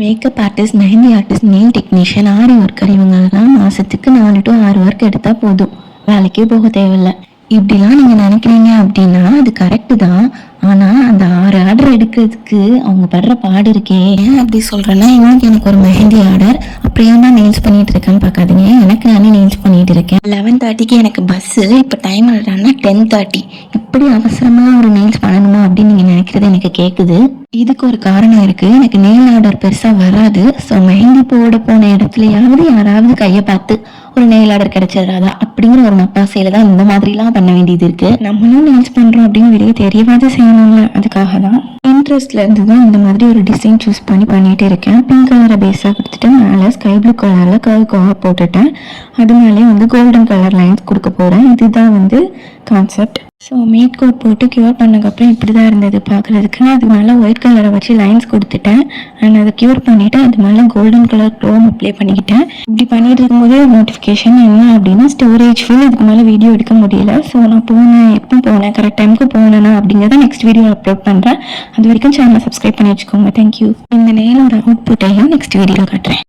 Makeup artist, mehndi artist, nail technician, aari worker இவங்கெல்லாம் மாதத்துக்கு 4 to 6 work எடுத்தால் போதும், வேலைக்கே போக தேவையில்லை. இப்படிலாம் நீங்கள் நினைக்கிறீங்க அப்படின்னா அது கரெக்டு தான். ஆனால் அந்த 6 ஆர்டர் எடுக்கிறதுக்கு அவங்க படுற பாடு இருக்கே. ஏன் அப்படி சொல்கிறேன்னா, இன்னைக்கு எனக்கு ஒரு மெஹந்தி ஆர்டர். அப்படியே தான் நெயில்ஸ் பண்ணிகிட்டு இருக்கேன்னு பார்க்காதீங்க, எனக்கு நானே நெயில்ஸ் பண்ணிகிட்டு இருக்கேன். 11:30க்கு எனக்கு பஸ்ஸு. இப்போ டைம் ஆடுறான்னா 10:30. இப்படி அவசரமாக ஒரு நெயில்ஸ் பண்ணணுமா அப்படின்னு நீங்கள் நினைக்கிறது எனக்கு கேட்குது. இதுக்கு ஒரு காரணம் இருக்குது. எனக்கு நெயில் ஆர்டர் பெருசாக வராது. ஸோ மெஹந்தி போட போன இடத்துலையாவது யாராவது கையை பார்த்து ஒரு நெயில் ஆர்டர் கிடைச்சிடாதா அப்படிங்கிற ஒரு நப்பாசையில தான் இந்த மாதிரிலாம் பண்ண வேண்டியது இருக்குது. நம்மளும் நெயில்ஸ் பண்ணுறோம் அப்படின்னு வெளியே தெரியவாத செய்யணும்ல, அதுக்காக தான். இன்ட்ரெஸ்ட்ல இருந்து தான் இந்த மாதிரி ஒரு டிசைன் சூஸ் பண்ணிட்டு இருக்கேன். பிங்க் கலரை பேஸாக கொடுத்துட்டு மேலே ஸ்கை ப்ளூ கலரில் கர்வ் போட்டுட்டேன். அது மேலே கோல்டன் கலர் லைன்ஸ் கொடுக்க போகிறேன். இதுதான் கான்செப்ட். ஸோ மேட் கோட் போட்டு க்யூர் பண்ணதுக்கப்புறம் இப்படி தான் இருந்தது பார்க்குறதுக்கு. நான் அது மேலே ஒயிட் கலரை வச்சு லைன்ஸ் கொடுத்துட்டேன். அண்ட் அதை க்யூர் பண்ணிவிட்டு அது மேலே கோல்டன் கலர் க்ரோம் அப்ளை பண்ணிக்கிட்டேன். இப்படி பண்ணிட்டு இருக்கும்போதே நோட்டிஃபிகேஷன் என்ன அப்படின்னா ஸ்டோரேஜ் ஃபுல். இதுக்கு மேலே வீடியோ எடுக்க முடியல. ஸோ நான் எப்போ போனேன், கரெக்ட் டைமுக்கு போனேன்னா அப்படிங்கிறத நெக்ஸ்ட் வீடியோ அப்லோட் பண்ணுறேன். அது வரைக்கும் சேனலை சப்ஸ்கிரைப் பண்ணி வச்சுக்கோங்க. தேங்க்யூ. இந்த நெயிலோட அவுட்புட்டையும் நெக்ஸ்ட் வீடியோ காட்டுறேன்.